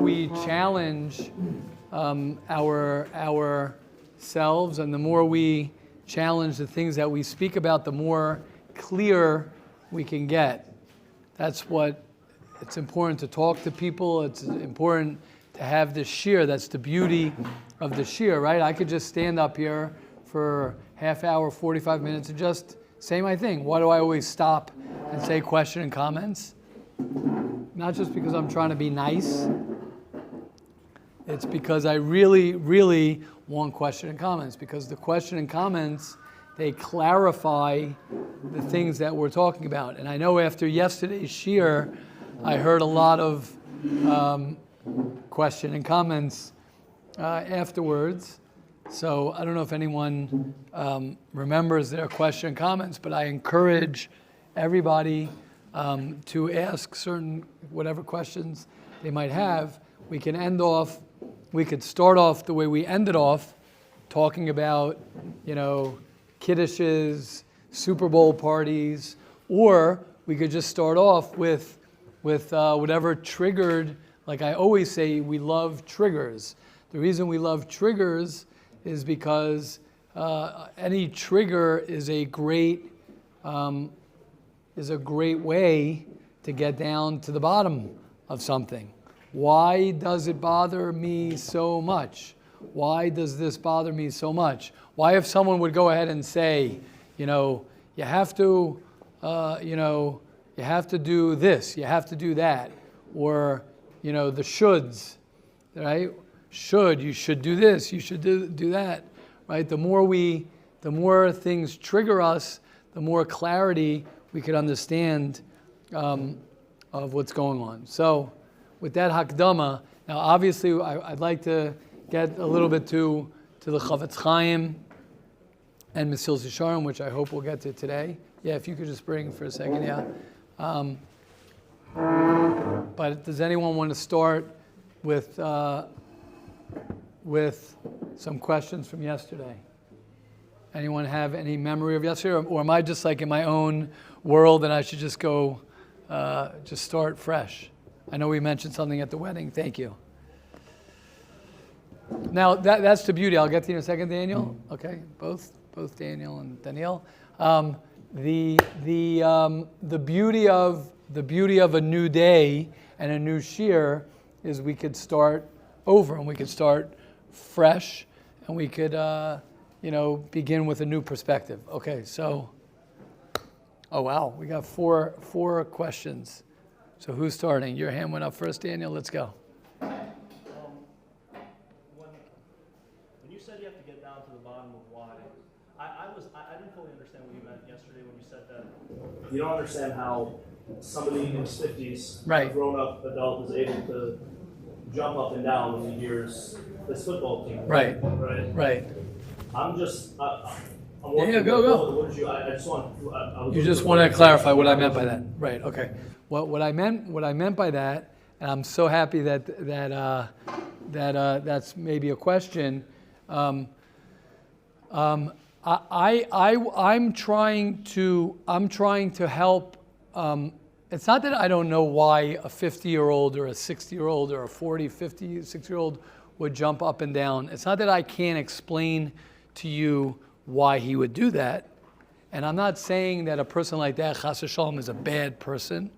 we challenge ourselves and the more we challenge the things that we speak about, the more clear we can get. That's what it's important to talk to people. It's important to have this shir. That's the beauty of the shir, right? I could just stand up here for half hour, 45 minutes and just say my thing. Why do I always stop and say question and comments? Not just because I'm trying to be nice. It's because I really, really want question and comments, because the question and comments, they clarify the things that we're talking about. And I know after yesterday's shir, I heard a lot of question and comments afterwards. So I don't know if anyone remembers their question and comments, but I encourage everybody to ask certain whatever questions they might have. We could start off the way we ended off, talking about, kiddushes, Super Bowl parties, or we could just start off with whatever triggered. Like I always say, we love triggers. The reason we love triggers is because any trigger is a great way to get down to the bottom of something. Why does it bother me so much? Why does this bother me so much? Why, if someone would go ahead and say, you have to do this, you have to do that, or the shoulds, right? You should do this, you should do that, right? The more things trigger us, the more clarity we could understand of what's going on. So, with that hakdama, now obviously I'd like to get a little bit to the Chavetz Chaim and Mesilas Yesharim, which I hope we'll get to today. Yeah, if you could just bring for a second, yeah. But does anyone want to start with some questions from yesterday? Anyone have any memory of yesterday, or am I just like in my own world and I should just go, just start fresh? I know we mentioned something at the wedding. Thank you. Now that's the beauty. I'll get to you in a second, Daniel. Okay, both Daniel and Daniel. The beauty of a new day and a new shir is we could start over and we could start fresh and we could begin with a new perspective. Okay, so oh wow, we got four questions. So who's starting? Your hand went up first, Daniel. Let's go. When you said you have to get down to the bottom of why, I didn't fully understand what you meant yesterday when you said that. You don't understand how somebody in his 50s, right, a grown-up adult, is able to jump up and down when he hears this football team. Right. I'm just. Go. What did you? I just want. You just want to clarify what I meant by that, right? Okay. What I meant by that, and I'm so happy that that's maybe a question. I'm trying to help. It's not that I don't know why a 50-year-old or a 60-year-old or a 40, 50, 60-year-old would jump up and down. It's not that I can't explain to you why he would do that. And I'm not saying that a person like that, chas v'shalom, is a bad person,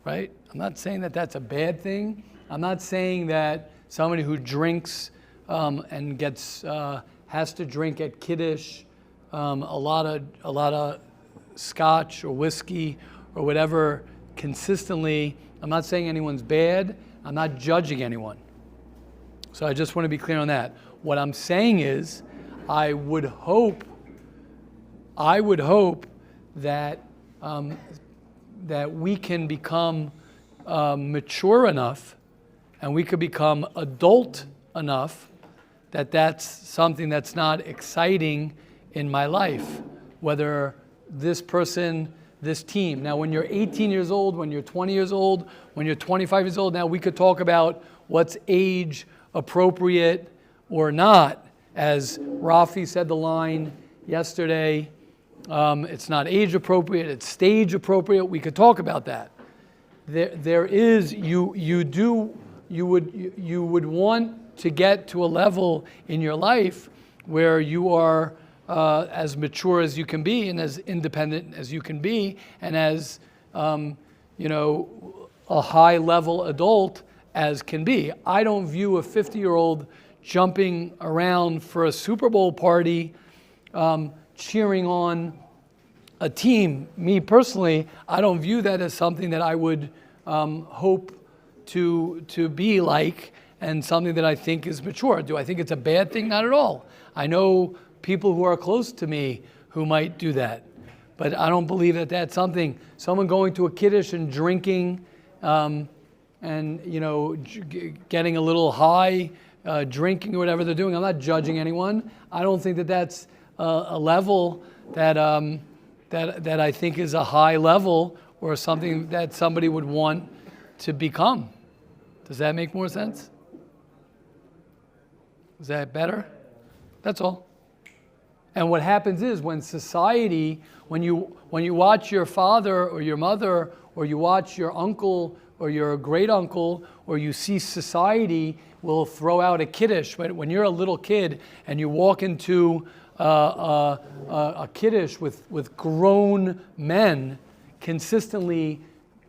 right? I'm not saying that that's a bad thing. I'm not saying that somebody who drinks and has to drink at Kiddush a lot of scotch or whiskey or whatever consistently. I'm not saying anyone's bad. I'm not judging anyone. So I just want to be clear on that. What I'm saying is, I would hope that that we can become mature enough, and we could become adult enough that that's something that's not exciting in my life. Whether this person, this team. Now, when you're 18 years old, when you're 20 years old, when you're 25 years old, now we could talk about what's age appropriate or not. As Rafi said the line yesterday, it's not age appropriate, it's stage appropriate. We could talk about that. There is, you do you would want to get to a level in your life where you are as mature as you can be and as independent as you can be and as a high level adult as can be. I don't view a 50-year-old jumping around for a Super Bowl party, cheering on a team. Me personally, I don't view that as something that I would hope to be like and something that I think is mature. Do I think it's a bad thing? Not at all. I know people who are close to me who might do that. But I don't believe that that's something, someone going to a kiddush and drinking and, getting a little high, drinking or whatever they're doing. I'm not judging anyone. I don't think that that's a level that I think is a high level or something that somebody would want to become. Does that make more sense? Is that better? That's all. And what happens is when society, when you watch your father or your mother, or you watch your uncle or your great uncle, or you see society will throw out a kiddush. When you're a little kid and you walk into a kiddush with grown men consistently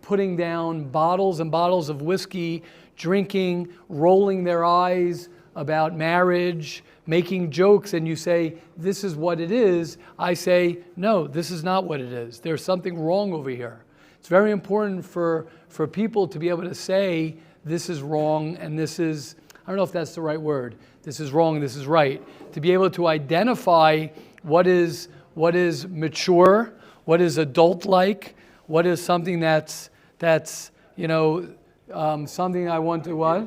putting down bottles and bottles of whiskey, drinking, rolling their eyes about marriage, making jokes, and you say, this is what it is, I say, no, this is not what it is. There's something wrong over here. It's very important for people to be able to say, this is wrong, and this is, I don't know if that's the right word, this is wrong, this is right. To be able to identify what is mature, what is adult-like, what is something that's something I want to what?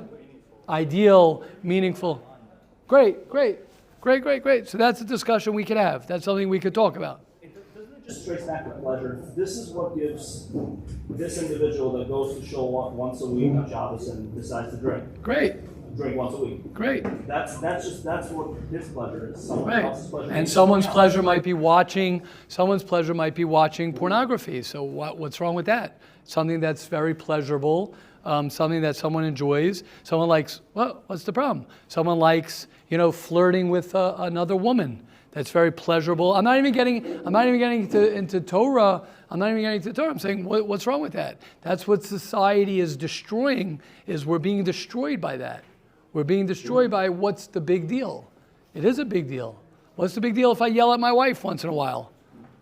Ideal, meaningful. Great. So that's a discussion we could have. That's something we could talk about. Doesn't it just trace back to pleasure? This is what gives this individual that goes to shul once a week on Shabbos and decides to drink. Drink once a week. Great. That's what his pleasure is. Someone else's pleasure. And someone's pleasure might be watching pornography. So what's wrong with that? Something that's very pleasurable, something that someone enjoys. Someone likes, well, what's the problem? Someone likes, flirting with another woman. That's very pleasurable. I'm not even getting into Torah. I'm saying, what's wrong with that? That's what society is destroying, is we're being destroyed by that. We're being destroyed by what's the big deal. It is a big deal. What's the big deal if I yell at my wife once in a while?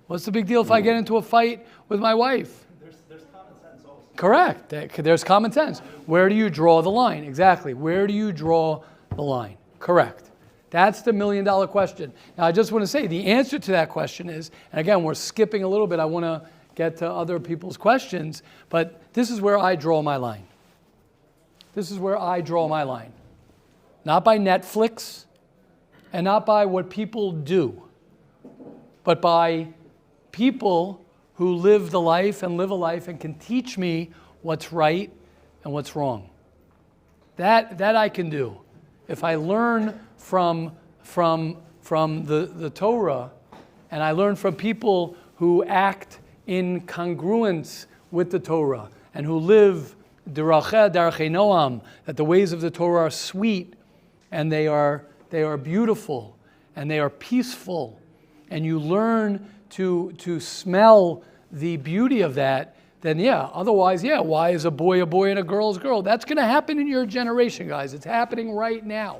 What's the big deal if I get into a fight with my wife? There's common sense also. Correct. There's common sense. Where do you draw the line? Exactly. Where do you draw the line? Correct. That's the $1 million question. Now, I just want to say the answer to that question is, and again, we're skipping a little bit. I want to get to other people's questions, but this is where I draw my line. This is where I draw my line. Not by Netflix and not by what people do, but by people who live a life and can teach me what's right and what's wrong. That I can do. If I learn from the Torah, and I learn from people who act in congruence with the Torah, and who live darachei noam, that the ways of the Torah are sweet, and they are beautiful, and they are peaceful, and you learn to smell the beauty of that, then otherwise, why is a boy and a girl? That's going to happen in your generation, guys. It's happening right now.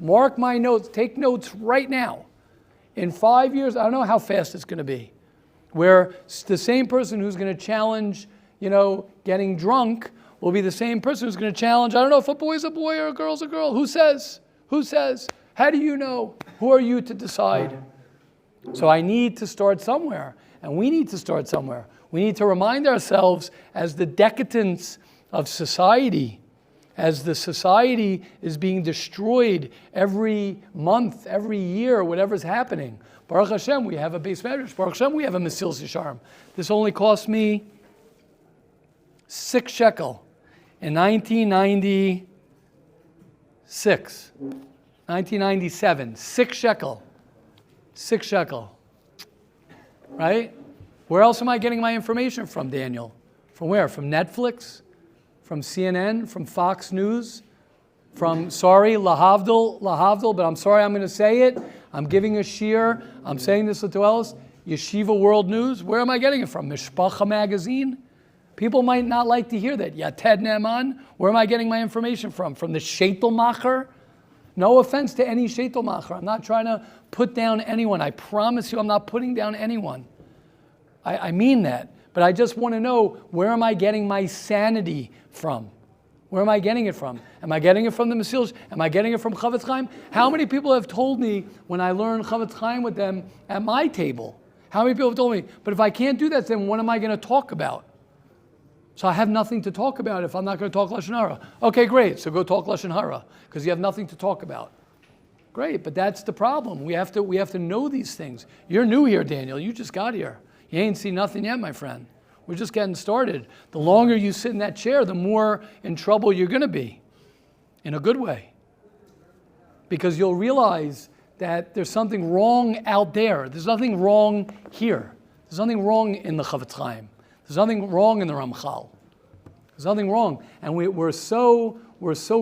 Mark my notes. Take notes right now. In 5 years, I don't know how fast it's going to be, where the same person who's going to challenge, getting drunk will be the same person who's going to challenge, I don't know if a boy's a boy or a girl's a girl. Who says? How do you know? Who are you to decide? So I need to start somewhere, and we need to start somewhere. We need to remind ourselves, as the decadence of society, as the society is being destroyed every month, every year, whatever's happening. Baruch Hashem, we have a base medrash. Baruch Hashem, we have a Mesilas Yesharim. This only cost me 6 shekel in 1997. 6 shekel. 6 shekel. Right? Where else am I getting my information from, Daniel? From where? From Netflix? From CNN? From Fox News? sorry, lahavdil, but I'm sorry I'm going to say it. I'm giving a shiur. I'm saying this to else. Yeshiva World News. Where am I getting it from? Mishpacha magazine? People might not like to hear that. Yated Ne'eman. Where am I getting my information from? From the Sheitelmacher? No offense to any Sheitelmacher. I'm not trying to put down anyone. I promise you I'm not putting down anyone. I mean that. But I just want to know, where am I getting my sanity from? Where am I getting it from? Am I getting it from the Mesilsh? Am I getting it from Chavetz Chaim? How many people have told me when I learned Chavetz Chaim with them at my table? How many people have told me, but if I can't do that, then what am I going to talk about? So I have nothing to talk about if I'm not going to talk Lashon Hara. Okay, great. So go talk Lashon Hara because you have nothing to talk about. Great, but that's the problem. We have to know these things. You're new here, Daniel. You just got here. You ain't seen nothing yet, my friend. We're just getting started. The longer you sit in that chair, the more in trouble you're going to be, in a good way. Because you'll realize that there's something wrong out there. There's nothing wrong here. There's nothing wrong in the Chavetz Chaim. There's nothing wrong in the Ramchal. There's nothing wrong. And we're so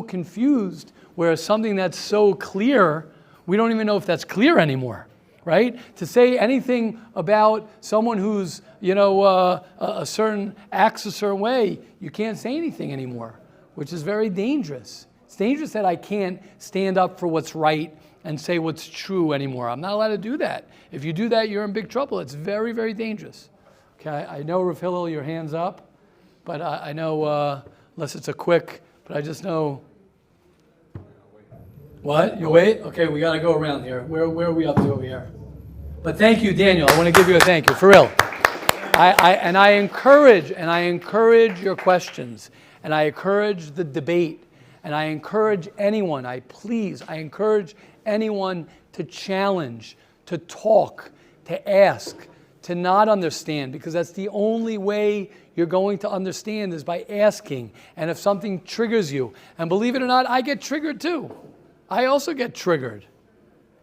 confused where something that's so clear, we don't even know if that's clear anymore. Right? To say anything about someone who's, a certain acts a certain way, you can't say anything anymore, which is very dangerous. It's dangerous that I can't stand up for what's right and say what's true anymore. I'm not allowed to do that. If you do that, you're in big trouble. It's very, very dangerous. Okay, I know, Rav Hillel, your hand's up, but I know, unless it's a quick, but I just know. What? You wait? Okay, we got to go around here. Where are we up to over here? But thank you, Daniel. I want to give you a thank you, for real. I encourage your questions, and I encourage the debate, and I encourage anyone, I encourage anyone to challenge, to talk, to ask, to not understand, because that's the only way you're going to understand is by asking. And if something triggers you, and believe it or not, I get triggered too. I also get triggered.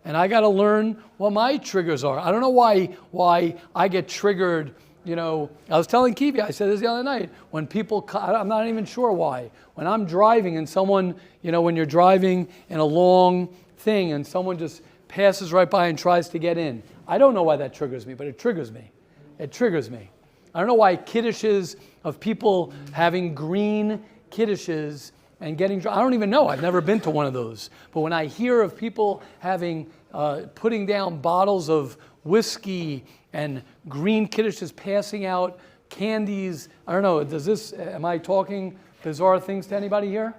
And I got to learn what my triggers are. I don't know why I get triggered. I was telling Kivi, I said this the other night, when people, I'm not even sure why. When I'm driving and someone, when you're driving in a long thing and someone just passes right by and tries to get in. I don't know why that triggers me, but it triggers me. It triggers me. I don't know why kiddushes of people having green kiddushes and getting, I don't even know. I've never been to one of those. But when I hear of people having, putting down bottles of whiskey and green kiddushes, passing out candies, I don't know, am I talking bizarre things to anybody here?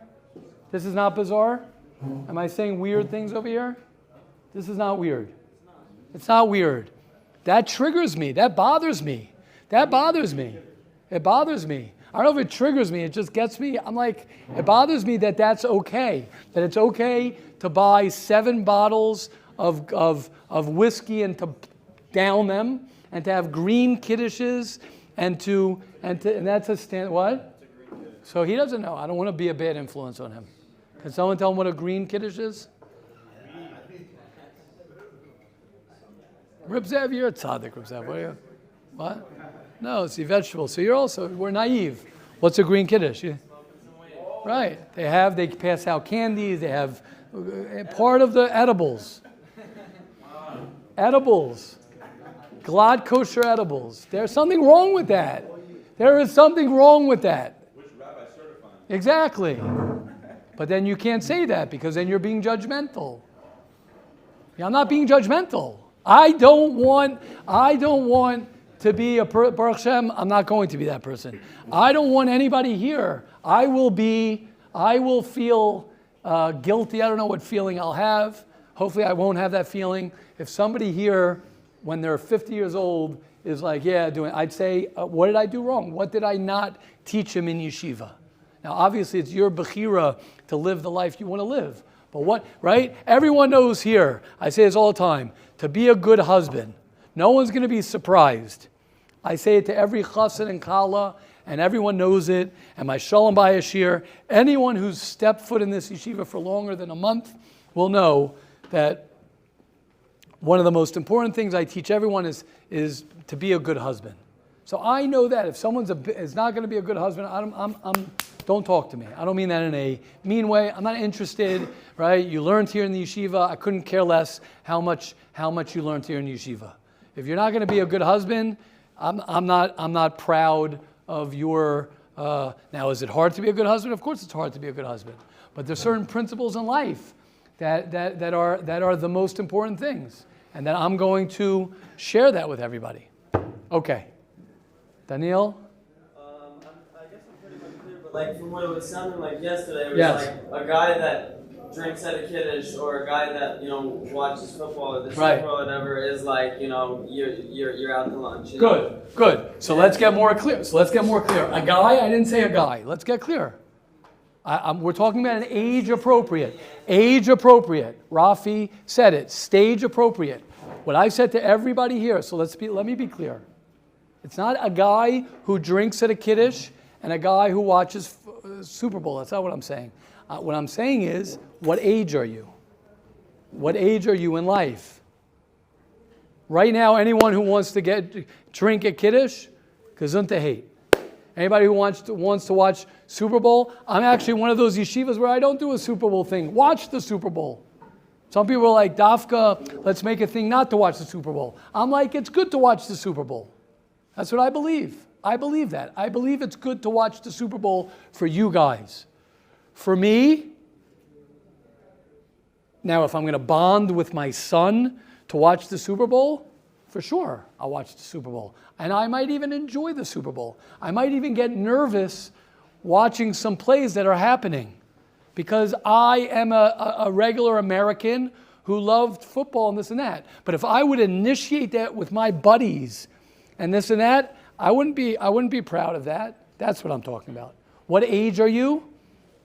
This is not bizarre? Am I saying weird things over here? This is not weird. It's not weird. That triggers me. That bothers me. That bothers me. It bothers me. I don't know if it triggers me, it just gets me. I'm like, it bothers me that that's okay. That it's okay to buy 7 bottles of whiskey and to down them, and to have green kiddushes, and that's a stand, what? So he doesn't know. I don't want to be a bad influence on him. Can someone tell him what a green kiddush is? Reb Zev, you're a tzaddik, Reb Zev. What are you? What? No, it's the vegetable. So we're naive. What's a green kiddush? Right. They pass out candy. They have part of the edibles. Edibles. Glad kosher edibles. There's something wrong with that. There is something wrong with that. Which rabbi certified? Exactly. But then you can't say that because then you're being judgmental. Yeah, I'm not being judgmental. I don't want to be a Baruch Hashem, I'm not going to be that person. I don't want anybody here. I will feel guilty. I don't know what feeling I'll have. Hopefully I won't have that feeling. If somebody here, when they're 50 years old, is like, I'd say, what did I do wrong? What did I not teach him in yeshiva? Now, obviously, it's your bechira to live the life you want to live. But what, right? Everyone knows here, I say this all the time, to be a good husband. No one's going to be surprised. I say it to every chassid and kala, and everyone knows it. And my shalom bayashir, anyone who's stepped foot in this yeshiva for longer than a month will know that one of the most important things I teach everyone is to be a good husband. So I know that if someone is not going to be a good husband, Don't talk to me. I don't mean that in a mean way. I'm not interested, right? You learned here in the yeshiva. I couldn't care less how much you learned here in the yeshiva. If you're not going to be a good husband, I'm not proud of your. Now, is it hard to be a good husband? Of course, it's hard to be a good husband. But there's certain principles in life that are the most important things, and that I'm going to share that with everybody. Okay, Daniel. I guess I'm pretty much clear, but like from what it was sounding like yesterday, it was Yes. like a guy that drinks at a kiddush or a guy that watches football or the Right. Super Bowl or whatever is like you're out to lunch. You know? Good. So let's get more clear. A guy, I didn't say a guy. Let's get clear. We're talking about an age appropriate. Age appropriate. Rafi said it. Stage appropriate. What I said to everybody here, so let me be clear. It's not a guy who drinks at a kiddush and a guy who watches Super Bowl. That's not what I'm saying. What I'm saying is, what age are you? What age are you in life? Right now, anyone who wants to drink at kiddush, gesundheit hate. Anybody who wants to watch Super Bowl, I'm actually one of those yeshivas where I don't do a Super Bowl thing. Watch the Super Bowl. Some people are like, Dafka, let's make a thing not to watch the Super Bowl. I'm like, it's good to watch the Super Bowl. That's what I believe. I believe that. I believe it's good to watch the Super Bowl for you guys. For me, now if I'm going to bond with my son to watch the Super Bowl, for sure, I'll watch the Super Bowl. And I might even enjoy the Super Bowl. I might even get nervous watching some plays that are happening because I am a regular American who loved football and this and that. But if I would initiate that with my buddies and this and that, I wouldn't be proud of that. That's what I'm talking about. What age are you?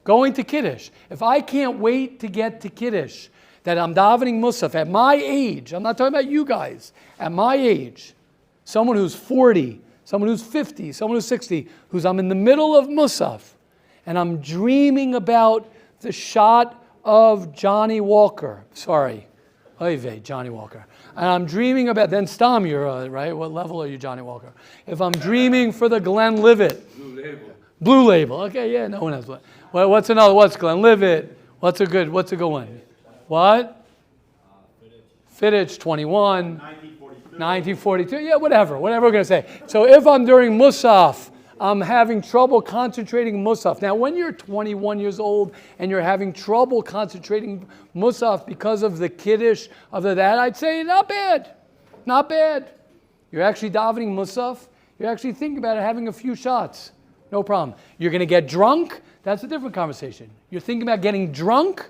Going to Kiddush. If I can't wait to get to Kiddush, that I'm davening Musaf at my age, I'm not talking about you guys, at my age, someone who's 40, someone who's 50, someone who's 60, I'm in the middle of Musaf, and I'm dreaming about the shot of Johnny Walker. Sorry. Johnny Walker. And I'm dreaming about, then Stam, you're right? What level are you, Johnny Walker? If I'm dreaming for the Glenlivet. Blue Label. Okay, yeah, no one has one. What's another? What's Glenlivet? What's a good one? What? Fittich, 21. 1942. Yeah, whatever we're going to say. So if I'm during Musaf, I'm having trouble concentrating Musaf. Now, when you're 21 years old and you're having trouble concentrating Musaf because of the Kiddush, of that, I'd say not bad. Not bad. You're actually davening Musaf. You're actually thinking about it, having a few shots. No problem. You're going to get drunk. That's a different conversation. You're thinking about getting drunk.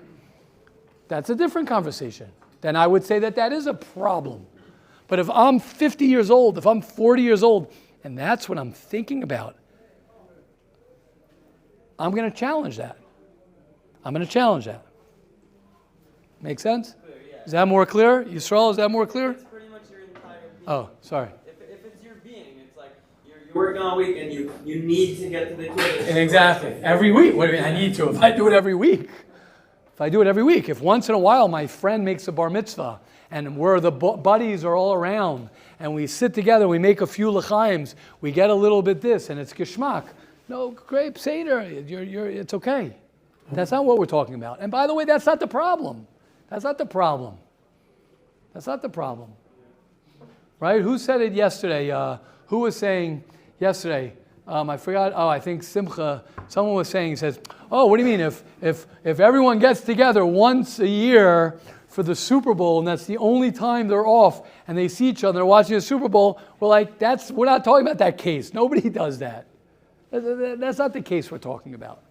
That's a different conversation. Then I would say that is a problem. But if I'm 50 years old, if I'm 40 years old, and that's what I'm thinking about, I'm going to challenge that. Make sense? Clear, yeah. Is that more clear? Yisrael, is that more clear? It's pretty much your entire being. Oh, sorry. If it's your being, it's like you're working all week and you need to get to the kiddush. Exactly. Every week. What do you mean I need to? If I do it every week. If once in a while my friend makes a bar mitzvah and the buddies are all around and we sit together, we make a few l'chaims, we get a little bit this and it's geschmack. No, great, Seder, it's okay. That's not what we're talking about. And by the way, that's not the problem. Right? Who said it yesterday? Who was saying yesterday? I forgot. I think Simcha. Someone was saying. He says, "Oh, what do you mean? If everyone gets together once a year for the Super Bowl, and that's the only time they're off, and they see each other, they're watching the Super Bowl, we're not talking about that case. Nobody does that. That's not the case we're talking about.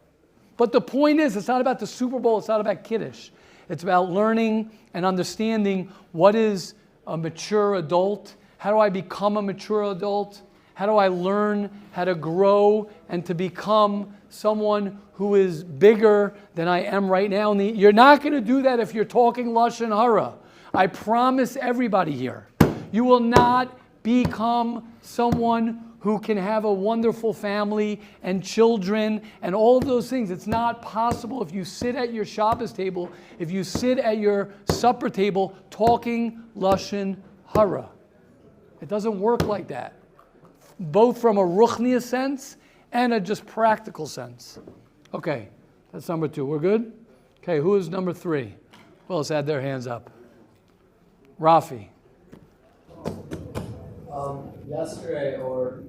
But the point is, it's not about the Super Bowl. It's not about Kiddush. It's about learning and understanding what is a mature adult. How do I become a mature adult? How do I learn how to grow and to become someone who is bigger than I am right now? And you're not going to do that if you're talking Lashon Hara. I promise everybody here. You will not become someone who can have a wonderful family and children and all of those things. It's not possible if you sit at your Shabbos table, if you sit at your supper table talking Lashon Hara. It doesn't work like that. Both from a ruchniya sense and a just practical sense. Okay, that's number 2. We're good? Okay, who is number 3? Who else had their hands up? Rafi. Yesterday or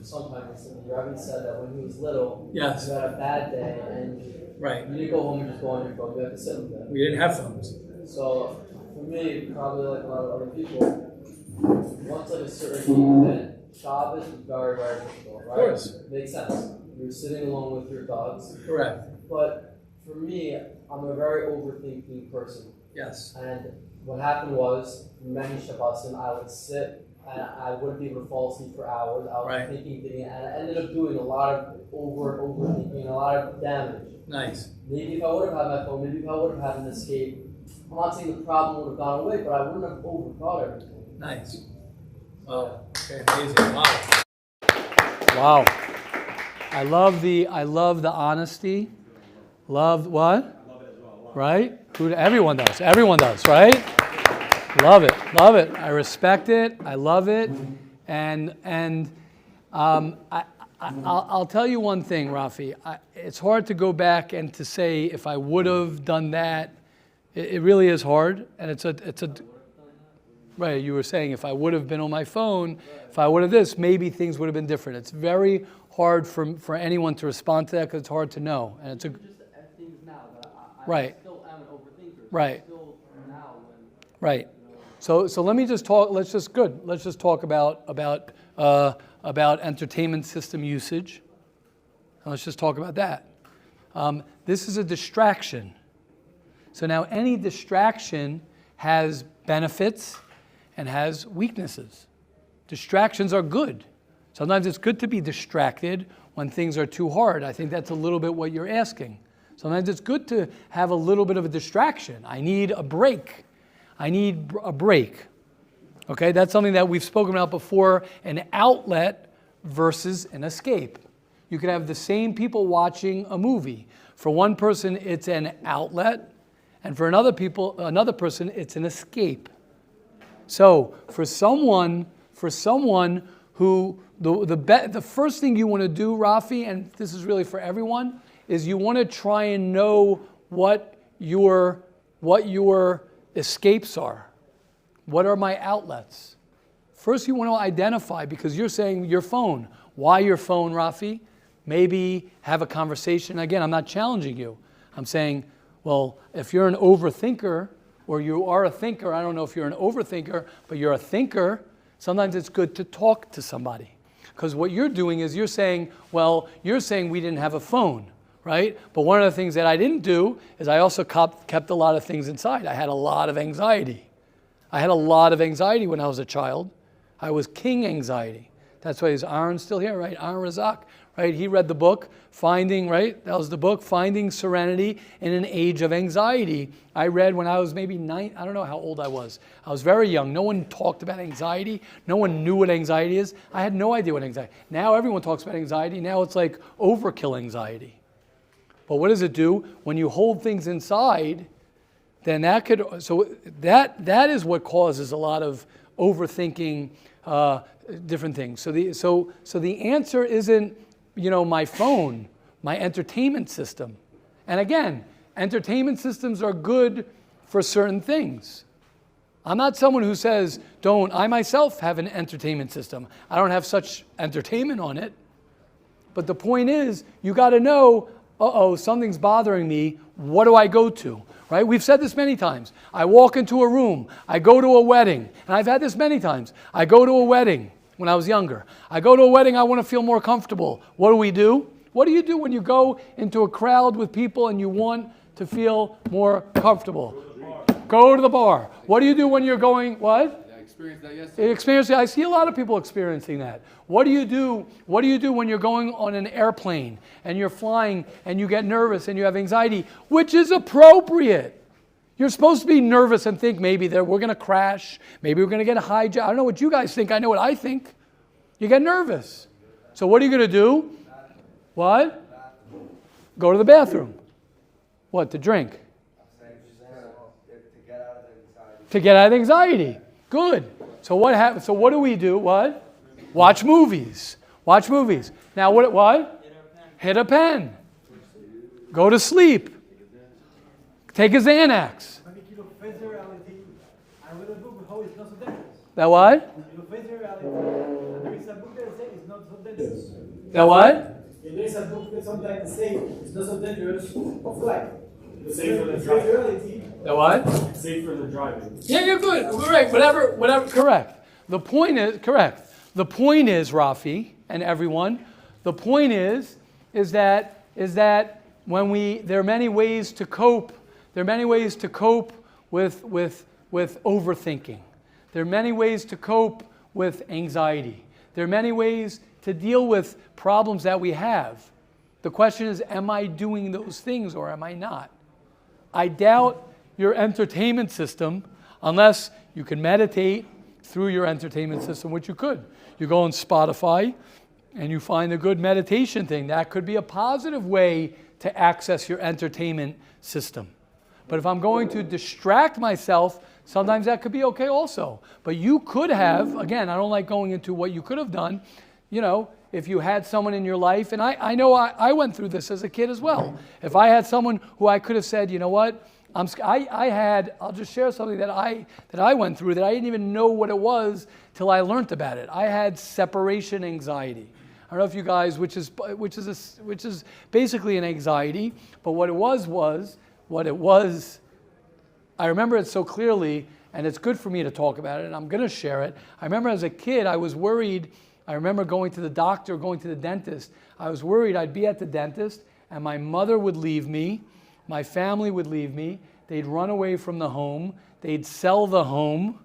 sometime recently, Rabbi said that when he was little, Yes. you had a bad day and Right. you didn't go home and just go on your phone. You had to sit with them. We didn't have phones. So for me, probably like a lot of other people, once like a certain event, Shabbos is very, very difficult, right? Of course. Makes sense. You're sitting alone with your dogs. Correct. But for me, I'm a very overthinking person. Yes. And what happened was, many Shabbosim, I would sit and I wouldn't be able to fall asleep for hours. I was thinking, and I ended up doing a lot of overthinking, a lot of damage. Nice. Maybe if I would have had my phone, maybe if I would have had an escape, I'm not saying the problem would have gone away, but I wouldn't have overthought everything. Nice. Wow. Okay, amazing. Wow. I love the honesty. Love what? Love it as well. Right? Everyone does. Everyone does, right? Love it. Love it. I respect it. I love it. And I'll tell you one thing, Rafi. It's hard to go back and to say if I would have done that. It really is hard, and it's a right. You were saying if I would have been on my phone, if I would have this, maybe things would have been different. It's very hard for anyone to respond to that because it's hard to know, and it's a Just things now, but I right. still am an overthinker. So Right. Still now when, Right. So let me just talk. Let's just talk about entertainment system usage. Let's just talk about that. This is a distraction. So now any distraction has benefits and has weaknesses. Distractions are good. Sometimes it's good to be distracted when things are too hard. I think that's a little bit what you're asking. Sometimes it's good to have a little bit of a distraction. I need a break. Okay, that's something that we've spoken about before, an outlet versus an escape. You could have the same people watching a movie. For one person, it's an outlet, and for another person, it's an escape. So for someone who the first thing you want to do, Rafi, and this is really for everyone, is you want to try and know what your escapes are. What are my outlets? First, you want to identify, because you're saying your phone. Why your phone, Rafi? Maybe have a conversation. Again, I'm not challenging you. I'm saying, well, if you're an overthinker, or you are a thinker, I don't know if you're an overthinker, but you're a thinker, sometimes it's good to talk to somebody. Because what you're doing is you're saying we didn't have a phone, right? But one of the things that I didn't do is I also kept a lot of things inside. I had a lot of anxiety. I had a lot of anxiety when I was a child. I was king anxiety. That's why is Aaron still here, right? Aaron Razak, right? He read the book, right? That was the book, Finding Serenity in an Age of Anxiety. I read when I was maybe 9, I don't know how old I was. I was very young. No one talked about anxiety. No one knew what anxiety is. I had no idea what anxiety. Now everyone talks about anxiety. Now it's like overkill anxiety. But what does it do? When you hold things inside, then that is what causes a lot of overthinking, different things. So the answer isn't, my phone, my entertainment system. And again, entertainment systems are good for certain things. I'm not someone who says, I myself have an entertainment system. I don't have such entertainment on it. But the point is, you got to know, something's bothering me. What do I go to? Right? We've said this many times. I walk into a room. I go to a wedding. And I've had this many times. I go to a wedding when I was younger. I go to a wedding. I want to feel more comfortable. What do we do? What do you do when you go into a crowd with people and you want to feel more comfortable? Go to the bar. What do you do when you're going, what? I experienced that yesterday. I see a lot of people experiencing that. What do you do when you're going on an airplane and you're flying and you get nervous and you have anxiety, which is appropriate? You're supposed to be nervous and think maybe we're going to crash, maybe we're going to get a hijack. I don't know what you guys think. I know what I think. You get nervous. So what are you going to do? What? Go to the bathroom. What? To drink? To get out of anxiety. Good. So what happens? So what do we do? What? Watch movies. Watch movies. Now what? hit a pen, go to sleep, take a Xanax. That what? That what? There is a book that sometimes say it's not so dangerous of life. Safe for the driving. That what? Safe for the driving. Yeah, you're good. Right. Whatever. Correct. The point is correct. The point is, Rafi and everyone, the point is that when there are many ways to cope. There are many ways to cope with overthinking. There are many ways to cope with anxiety. There are many ways to deal with problems that we have. The question is, am I doing those things or am I not? I doubt your entertainment system, unless you can meditate through your entertainment system, which you could. You go on Spotify and you find a good meditation thing. That could be a positive way to access your entertainment system. But if I'm going to distract myself, sometimes that could be okay also. But you could have, again, I don't like going into what you could have done, if you had someone in your life, and I know I went through this as a kid as well. If I had someone who I could have said, you know what, I'll just share something that I went through that I didn't even know what it was till I learned about it. I had separation anxiety. I don't know if you guys, which is basically an anxiety, but what it was, I remember it so clearly, and it's good for me to talk about it, and I'm going to share it. I remember as a kid, I was worried. I remember going to the doctor, going to the dentist. I was worried I'd be at the dentist, and my mother would leave me. My family would leave me. They'd run away from the home. They'd sell the home.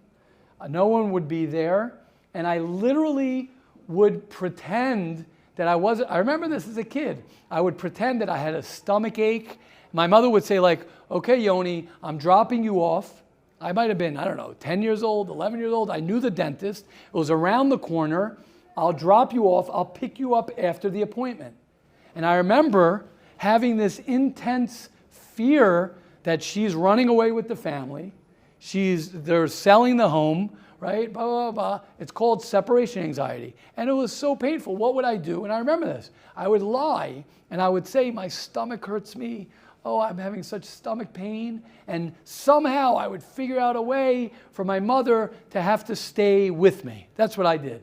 No one would be there. And I literally would pretend that I wasn't. I remember this as a kid. I would pretend that I had a stomach ache. My mother would say, like, okay, Yoni, I'm dropping you off. I might have been, 10 years old, 11 years old. I knew the dentist. It was around the corner. I'll drop you off. I'll pick you up after the appointment. And I remember having this intense fear that she's running away with the family. They're selling the home, right? Blah, blah, blah. It's called separation anxiety. And it was so painful. What would I do? And I remember this. I would lie and I would say, my stomach hurts me. Oh, I'm having such stomach pain. And somehow I would figure out a way for my mother to have to stay with me. That's what I did.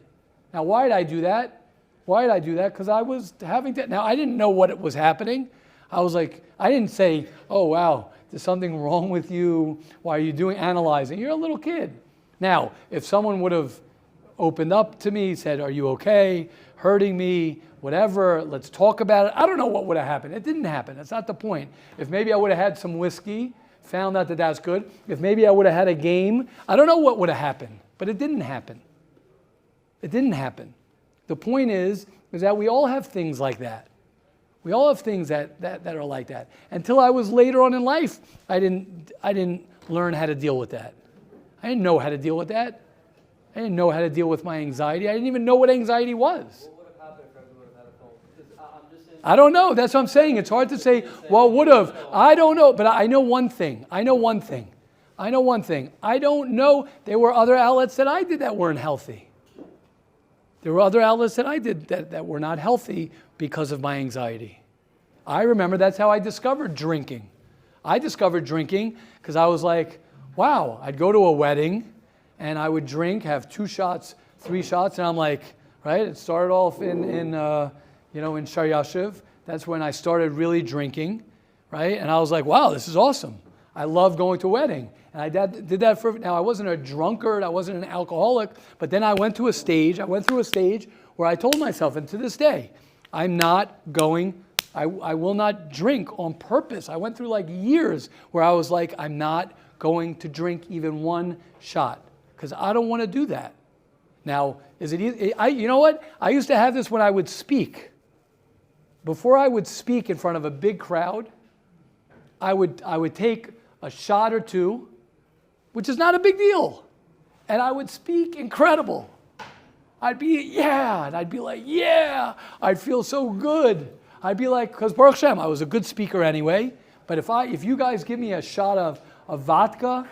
Now, why did I do that? Because I was having to. Now, I didn't know what was happening. I didn't say, oh, wow, there's something wrong with you. Why are you analyzing? You're a little kid. Now, if someone would have opened up to me, said, are you okay? Hurting me, whatever, let's talk about it. I don't know what would have happened. It didn't happen. That's not the point. If maybe I would have had some whiskey, found out that that's good. If maybe I would have had a game, I don't know what would have happened. But it didn't happen. It didn't happen. The point is that we all have things like that. We all have things that are like that. Until I was later on in life, I didn't learn how to deal with that. I didn't know how to deal with that. I didn't know how to deal with my anxiety. I didn't even know what anxiety was. What would have happened if everyone had a phone? Because I'm just saying. I don't know. That's what I'm saying. It's hard to say, well, would have. I don't know. But I know one thing. I don't know. There were other outlets that I did that weren't healthy. There were other outlets that I did that were not healthy because of my anxiety. I remember that's how I discovered drinking. I discovered drinking because I was like, wow, I'd go to a wedding and I would drink, have 2 shots, 3 shots, and I'm like, right? It started off in Shayashiv. That's when I started really drinking, right? And I was like, wow, this is awesome. I love going to a wedding. And I did that now I wasn't a drunkard, I wasn't an alcoholic, but then I went through a stage where I told myself, and to this day, I will not drink on purpose. I went through like years where I was like, I'm not going to drink even 1 shot because I don't want to do that. Now, is it easy? You know what? I used to have this when I would speak. Before I would speak in front of a big crowd, I would take a shot or 2, which is not a big deal. And I would speak incredible. I'd be like, yeah. I'd feel so good. I'd be like, because Baruch Hashem, I was a good speaker anyway. But if you guys give me a shot of vodka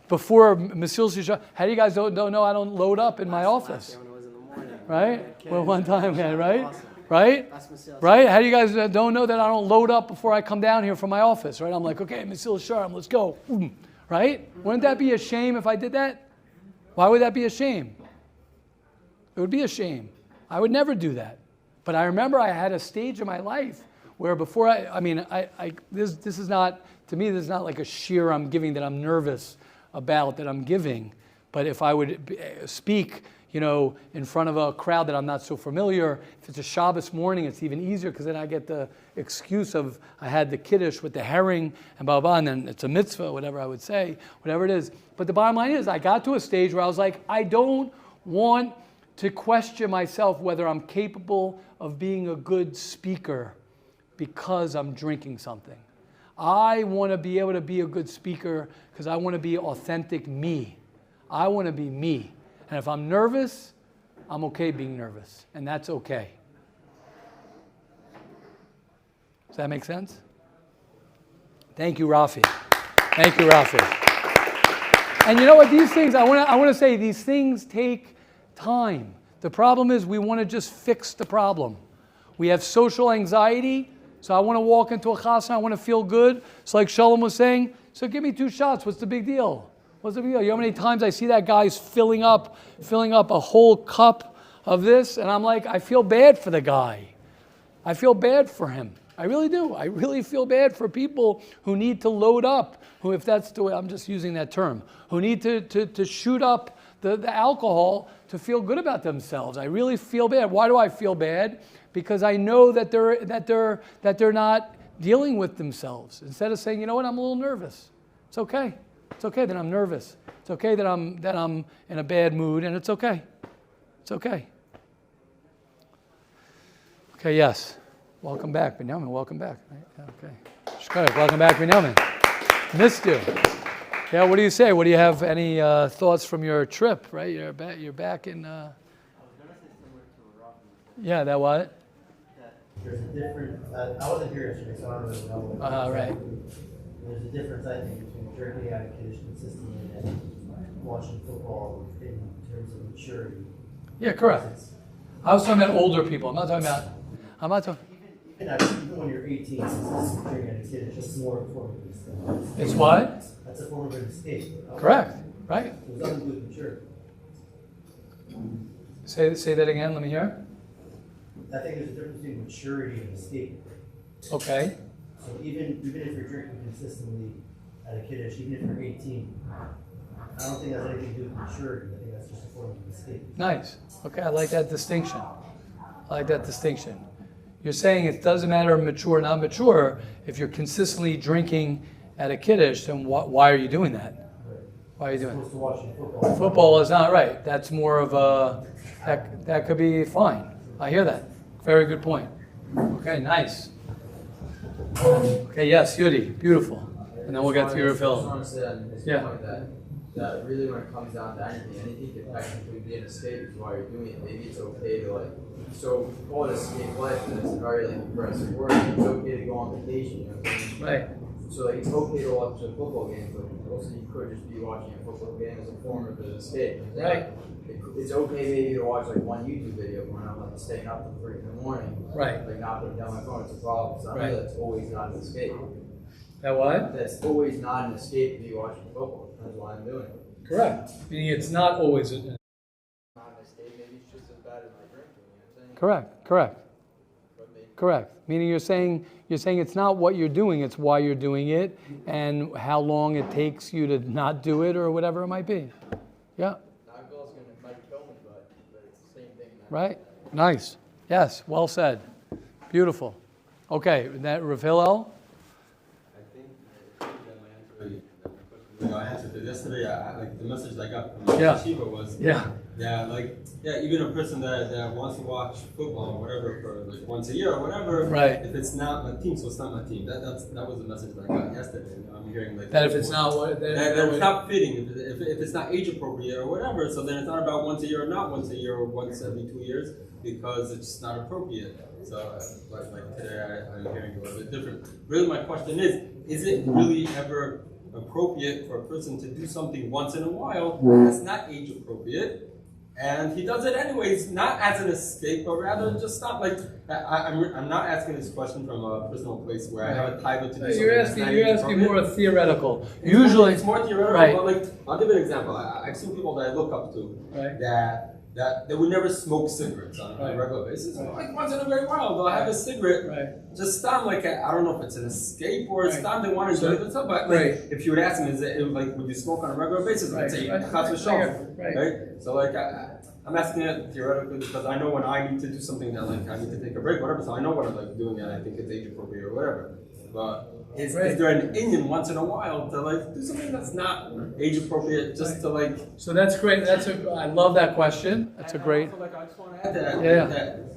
before Masil Shisha, how do you guys don't know I don't load up in my office? When it was in the morning. Right? Well, one time, right? right? Right? How do you guys don't know that I don't load up before I come down here from my office, right? I'm like, okay, Mesilas Yesharim, let's go, right? Wouldn't that be a shame if I did that? Why would that be a shame? It would be a shame. I would never do that. But I remember I had a stage in my life where before this is not, to me, this is not like a sheer I'm giving that I'm nervous about that I'm giving. But if I would speak, in front of a crowd that I'm not so familiar, if it's a Shabbos morning, it's even easier because then I get the excuse of I had the kiddush with the herring and blah, blah, and then it's a mitzvah, whatever I would say, whatever it is. But the bottom line is I got to a stage where I was like, I don't want to question myself whether I'm capable of being a good speaker because I'm drinking something. I want to be able to be a good speaker because I want to be authentic me. I want to be me. And if I'm nervous, I'm okay being nervous. And that's okay. Does that make sense? Thank you, Rafi. Thank you, Rafi. And you know what? These things, I want to say, these things take time. The problem is we want to just fix the problem. We have social anxiety, so I want to walk into a chasna, I want to feel good. So like Shalom was saying, so give me 2 shots. What's the big deal? What's the big deal? You know how many times I see that guy's filling up a whole cup of this, and I'm like, I feel bad for the guy. I feel bad for him. I really do. I really feel bad for people who need to load up, who, if that's the way, I'm just using that term, who need to shoot up the alcohol to feel good about themselves. I really feel bad. Why do I feel bad? Because I know that they're not dealing with themselves. Instead of saying, you know what, I'm a little nervous. It's okay. It's okay that I'm nervous. It's okay that I'm in a bad mood, and it's okay. It's okay. Okay, yes. Welcome back, Binyamin. Welcome back. Right? Okay. Shkaya, welcome back, Binyamin. Missed you. Yeah, what do you say? What do you have? Any thoughts from your trip? Right, you're back in. I was gonna say similar to Rob. Yeah, that what? There's a difference. I wasn't here yesterday, so I don't really know. Right. There's a difference, I think, between drinking out of kiddush consistently and watching football in terms of maturity. Yeah, correct. I was talking about older people. I'm not talking. Even when you're 18, since drinking out of kiddush, it's more important. It's what? That's a form of an escape. Correct. Right. It was nothing to do with maturity. Say that again. Let me hear. I think there's a difference between maturity and escape. Okay. So even if you're drinking consistently at a kiddush, even if you're 18, I don't think that's anything to do with maturity. I think that's just a form of escape. Nice. Okay, I like that distinction. You're saying it doesn't matter mature or not mature. If you're consistently drinking at a kiddush, then why are you doing that? Why are you doing Supposed to watching football. Football is not right. That's more of a, that could be fine. I hear that. Very good point. Okay, nice. Okay, yes, Yudi, beautiful. And then we'll get to your I just film. want to say on this Yeah. point that really when it comes down to anything could technically be an escape is why you're doing it. Maybe it's okay to so call it escape life, and it's a very aggressive word. It's okay to go on vacation, you know what I mean? Right. So it's okay to watch a football game, but also you could just be watching a football game as a form of an escape. Right. It's okay maybe to watch one YouTube video when I'm staying up till 3 in the morning. Right. Not putting down my phone, it's a problem. So I know that's always not an escape. That what? That's always not an escape to be watching football. That's why I'm doing it. Correct. Meaning it's not always. Not an escape, maybe it's just as bad as my drinking. You know what I'm saying? Correct. Meaning you're saying it's not what you're doing, it's why you're doing it and how long it takes you to not do it or whatever it might be. Yeah. Alcohol's might kill me, but it's the same thing. Right. Nice. Yes. Well said. Beautiful. Okay. That Rav Hillel? I answered it yesterday. Like the message I got from Shiva was, even a person that wants to watch football or whatever for once a year or whatever, right? If it's not my team, so it's not my team. That was the message that I got yesterday. I'm hearing that if it's not what that it's not fitting, if it's not age appropriate or whatever, so then it's not about once a year or not once a year or once every 2 years because it's just not appropriate. So like today I'm hearing a little bit different. Really, my question is it really ever appropriate for a person to do something once in a while that's not age appropriate And he does it anyways, not as an escape, but rather just not like, I'm not asking this question from a personal place where I have a title to do something. You're asking more theoretical. Usually, it's more theoretical, right. but like, I'll give you an example. I've seen people that I look up to Right. that they would never smoke cigarettes on a regular basis. Right. Like once in a great while, they'll have a cigarette. Right. Just done like I don't know if it's an escape or it's Right. done they want to enjoy themselves. But like, Right. if you would ask them, is it like would you smoke on a regular basis? I'd say Right. chas v'shalom, Right. right? So like I'm asking it theoretically because I know when I need to do something that like I need to take a break, whatever. So I know what I'm like doing and I think it's age appropriate or whatever. But is there an Indian once in a while to like do something that's not age appropriate just to like? So that's great. I love that question. That's a great. I just want to add that. Yeah.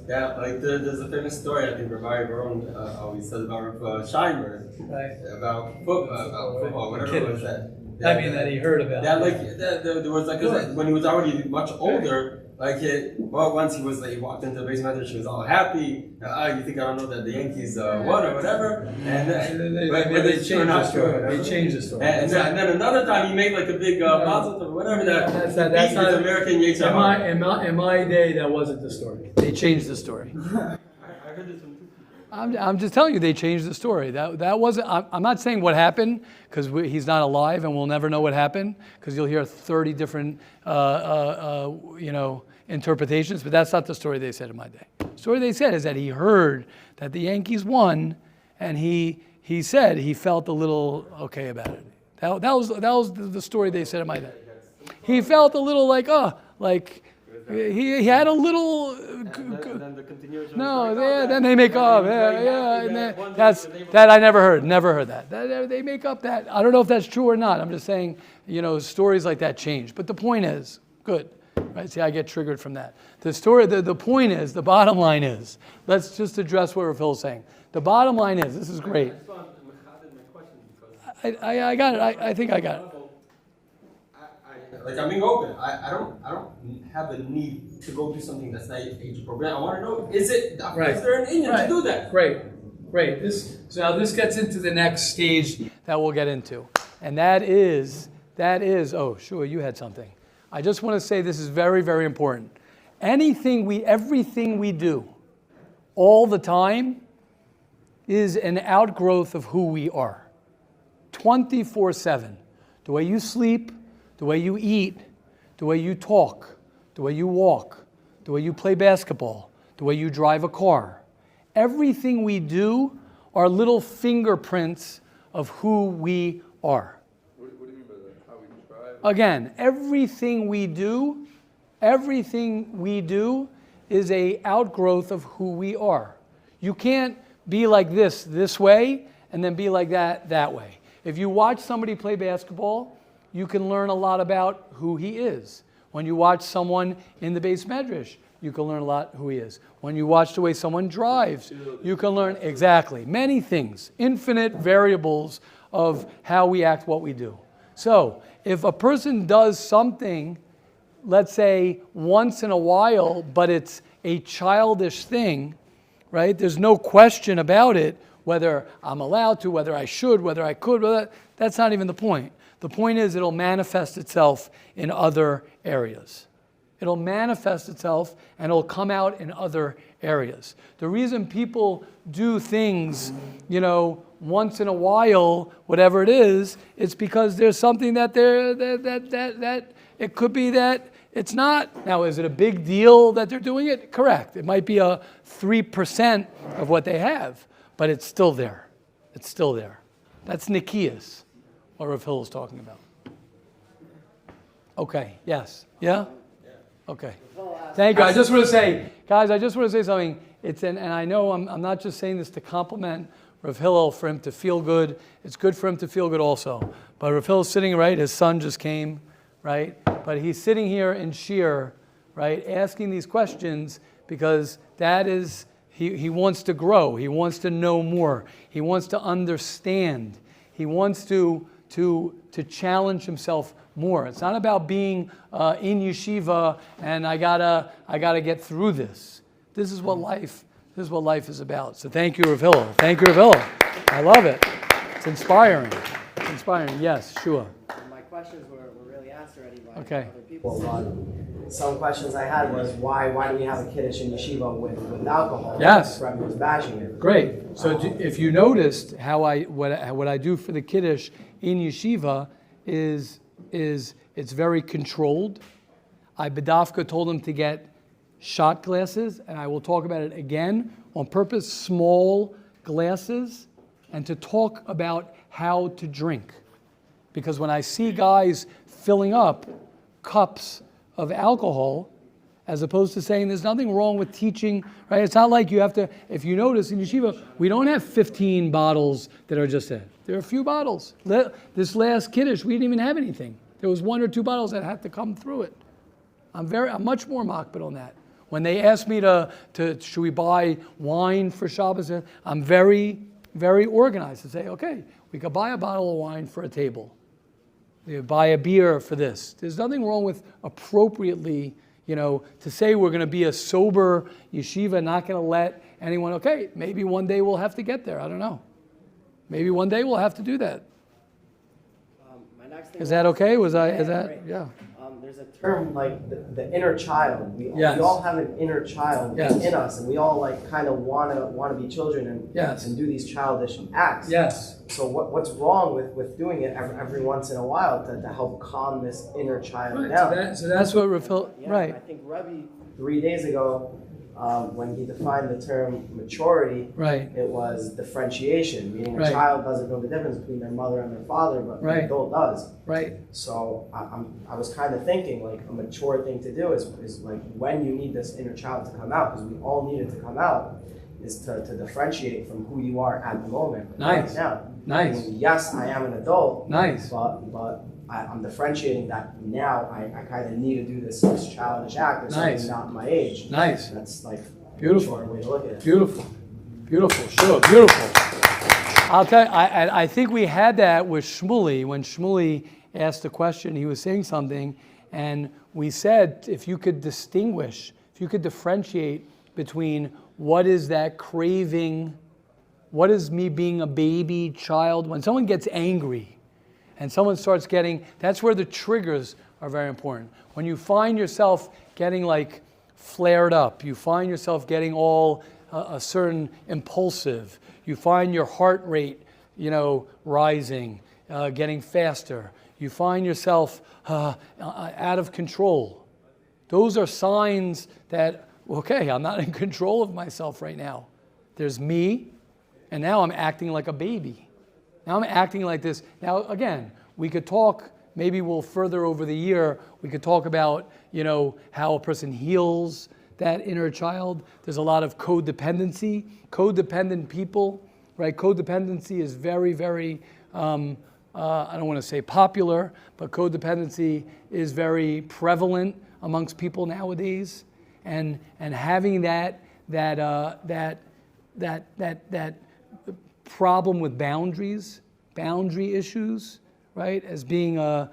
That like there's a famous story I think Rabbi Yoni always says about Scheinberg Right. about football, whatever it was that he heard about. that like there was like when he was already much older. Like once he walked into the basement, she was all happy. You think I don't know that the Yankees won or whatever? And They changed the story. And then another time he made like a big mazel tov or whatever That's beat not his American Yetzer. in my day. That wasn't the story. They changed the story. I heard this one too. I'm just telling you, they changed the story. That wasn't. I'm not saying what happened because he's not alive and we'll never know what happened because you'll hear 30 different, interpretations. But that's not the story they said in my day. The story they said is that he heard that the Yankees won, and he said he felt a little okay about it. That was the story they said in my day. He felt a little like he had a little. And then the continuation. No, then they make up. And that I never heard. Never heard that. They make up that. I don't know if that's true or not. I'm just saying, stories like that change. But the point is, good. Right? See, I get triggered from that. The story. The point is, the bottom line is. Let's just address what Phil's saying. The bottom line is, this is great. I got it. I think I got it. Like I'm being open. I don't have the need to go do something that's not age appropriate. I want to know is there an Indian to do that? Great. So this gets into the next stage that we'll get into, and that is. Oh, sure, you had something. I just want to say this is very, very important. Everything we do, all the time, is an outgrowth of who we are. 24/7. The way you sleep, the way you eat, the way you talk, the way you walk, the way you play basketball, the way you drive a car. Everything we do are little fingerprints of who we are. What do you mean by that? How we describe? Again, everything we do is a outgrowth of who we are. You can't be like this way, and then be like that way. If you watch somebody play basketball, you can learn a lot about who he is. When you watch someone in the Beis Medrash, you can learn a lot who he is. When you watch the way someone drives, you can learn exactly many things, infinite variables of how we act, what we do. So if a person does something, let's say once in a while, but it's a childish thing, right? There's no question about it, whether I'm allowed to, whether I should, whether I could, that's not even the point. The point is it'll manifest itself in other areas. It'll manifest itself and it'll come out in other areas. The reason people do things, once in a while, whatever it is, it's because there's something that it could be that it's not. Now, is it a big deal that they're doing it? Correct. It might be a 3% of what they have, but it's still there. It's still there. That's Nikias, what Rav Hill is talking about. Okay, yes. Yeah? Okay. Thank you. I just want to say, guys, something. And I know I'm not just saying this to compliment Rav Hillel for him to feel good. It's good for him to feel good also. But Rav Hillel's sitting, right? His son just came, right? But he's sitting here in Shir, right? Asking these questions because that is, he wants to grow. He wants to know more. He wants to understand. He wants to challenge himself more. It's not about being in yeshiva and I gotta get through this. This is what life is about. So thank you, Rav Hillel. Thank you, Rav Hillel. I love it. It's inspiring. It's inspiring. Yes, Shua. My question questions were really asked already by Okay. other people. Some questions I had was why do we have a kiddush in yeshiva with alcohol? Yes. Rabbi was bashing it. Great. So if you noticed how what I do for the kiddush in yeshiva is it's very controlled. I bedafka told him to get shot glasses, and I will talk about it again on purpose, small glasses, and to talk about how to drink. Because when I see guys filling up cups of alcohol, as opposed to saying there's nothing wrong with teaching, right? It's not like you have to, if you notice in yeshiva, we don't have 15 bottles that are just there. There are a few bottles. This last kiddush, we didn't even have anything. There was 1 or 2 bottles that had to come through it. I'm much more makbid on that. When they ask me to should we buy wine for Shabbos, I'm very, very organized to say, okay, we could buy a bottle of wine for a table. We could buy a beer for this. There's nothing wrong with appropriately, to say we're going to be a sober yeshiva, not going to let anyone, okay, maybe one day we'll have to get there. I don't know. Maybe one day we'll have to do that. My next thing Is that okay? great. Yeah. There's a term like the inner child. We Yes. all have an inner child Yes. in us, and we all like kind of want to be children and Yes. and do these childish acts. Yes. So what's wrong with doing it every once in a while to help calm this inner child Right. down? So that's what Rafil, Yeah, right. I think Rabbi 3 days ago, when he defined the term maturity, Right. it was differentiation, meaning Right. a child doesn't know the difference between their mother and their father, but Right. an adult does. Right. So I was kind of thinking like a mature thing to do is like when you need this inner child to come out, because we all need it to come out, is to differentiate from who you are at the moment. Nice. Right now. Nice. I mean, yes, I am an adult. Nice. But I'm differentiating that now I kind of need to do this childish act or Nice. something not my age. Nice. That's like Beautiful. a mature way to look at it. Beautiful. Beautiful. Sure. Beautiful. I'll tell you, I think we had that with Shmuley. When Shmuley asked a question, he was saying something, and we said if you could distinguish, if you could differentiate between what is that craving, what is me being a baby child, when someone gets angry and someone starts getting, that's where the triggers are very important. When you find yourself getting like flared up, you find yourself getting all a certain impulsive, you find your heart rate, rising, getting faster, you find yourself out of control. Those are signs that, okay, I'm not in control of myself right now. There's me, and now I'm acting like a baby. Now I'm acting like this. Now, again, we could talk, maybe we'll further over the year, we could talk about, how a person heals that inner child. There's a lot of codependency. Codependent people, right? Codependency is very, very, I don't want to say popular, but codependency is very prevalent amongst people nowadays. And having that problem with boundaries, boundary issues, right? As being a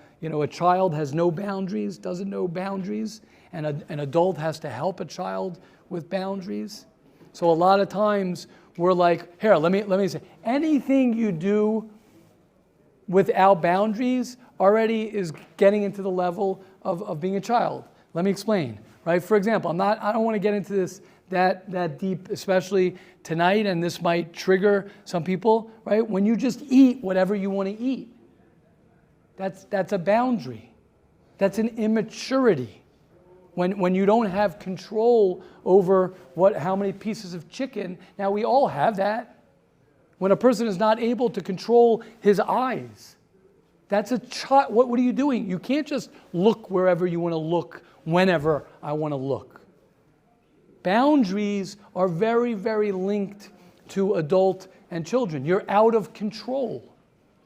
child has no boundaries, doesn't know boundaries, and an adult has to help a child with boundaries. So a lot of times we're like, here, let me say, anything you do without boundaries already is getting into the level of being a child. Let me explain, right? For example, I don't want to get into this that deep, especially tonight, and this might trigger some people, right? When you just eat whatever you want to eat, that's a boundary. That's an immaturity. When you don't have control over how many pieces of chicken, now we all have that. When a person is not able to control his eyes, that's a child. What are you doing? You can't just look wherever you want to look, whenever I want to look. Boundaries are very, very linked to adult and children. You're out of control.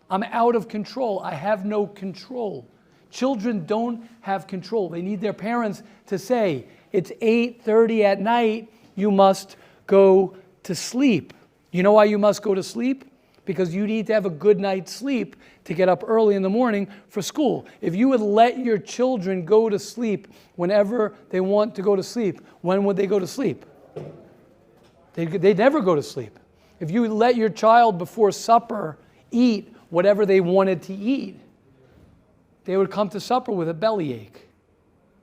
I'm out of control. I have no control. Children don't have control. They need their parents to say, it's 8:30 at night, you must go to sleep. You know why you must go to sleep? Because you need to have a good night's sleep to get up early in the morning for school. If you would let your children go to sleep whenever they want to go to sleep, when would they go to sleep? They'd never go to sleep. If you would let your child before supper eat whatever they wanted to eat, they would come to supper with a bellyache.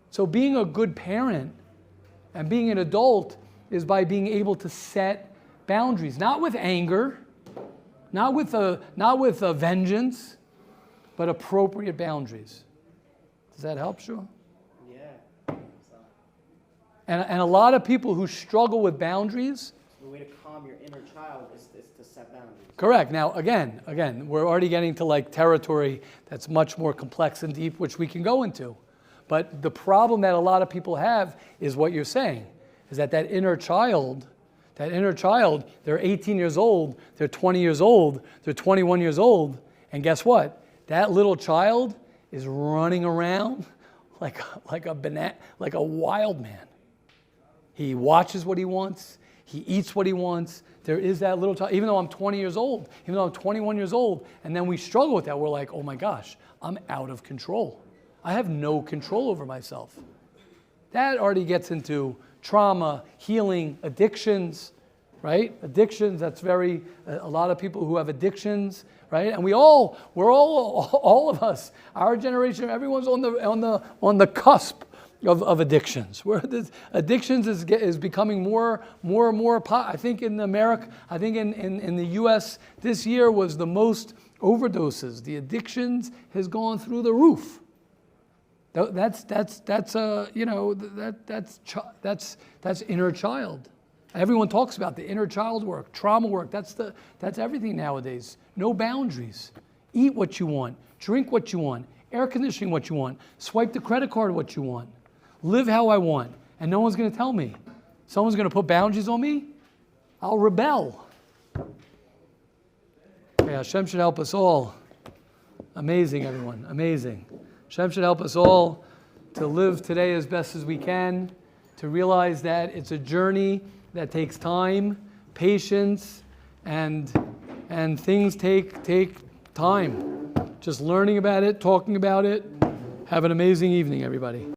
So being a good parent and being an adult is by being able to set boundaries, not with anger, not with a vengeance, but appropriate boundaries. Does that help, Shua? Yeah. And a lot of people who struggle with boundaries. The way to calm your inner child is to set boundaries. Correct. Now, again, we're already getting to like territory that's much more complex and deep, which we can go into. But the problem that a lot of people have is what you're saying, is that inner child, they're 18 years old, they're 20 years old, they're 21 years old, and guess what? That little child is running around like a wild man. He watches what he wants, he eats what he wants. There is that little child, even though I'm 20 years old, even though I'm 21 years old, and then we struggle with that. We're like, oh my gosh, I'm out of control. I have no control over myself. That already gets into trauma, healing, addictions, right? Addictions, that's a lot of people who have addictions, right? And all of us, our generation, everyone's on the cusp of addictions. Where addictions is becoming more and more. I think in America, I think in the U.S. this year was the most overdoses. The addictions has gone through the roof. That's inner child. Everyone talks about the inner child work, trauma work. That's everything nowadays. No boundaries. Eat what you want, drink what you want, air conditioning what you want, swipe the credit card what you want, live how I want, and no one's going to tell me. Someone's going to put boundaries on me. I'll rebel. Yeah, Hashem should help us all. Amazing, everyone. Amazing. Hashem should help us all to live today as best as we can, to realize that it's a journey that takes time, patience, and things take time. Just learning about it, talking about it. Have an amazing evening, everybody.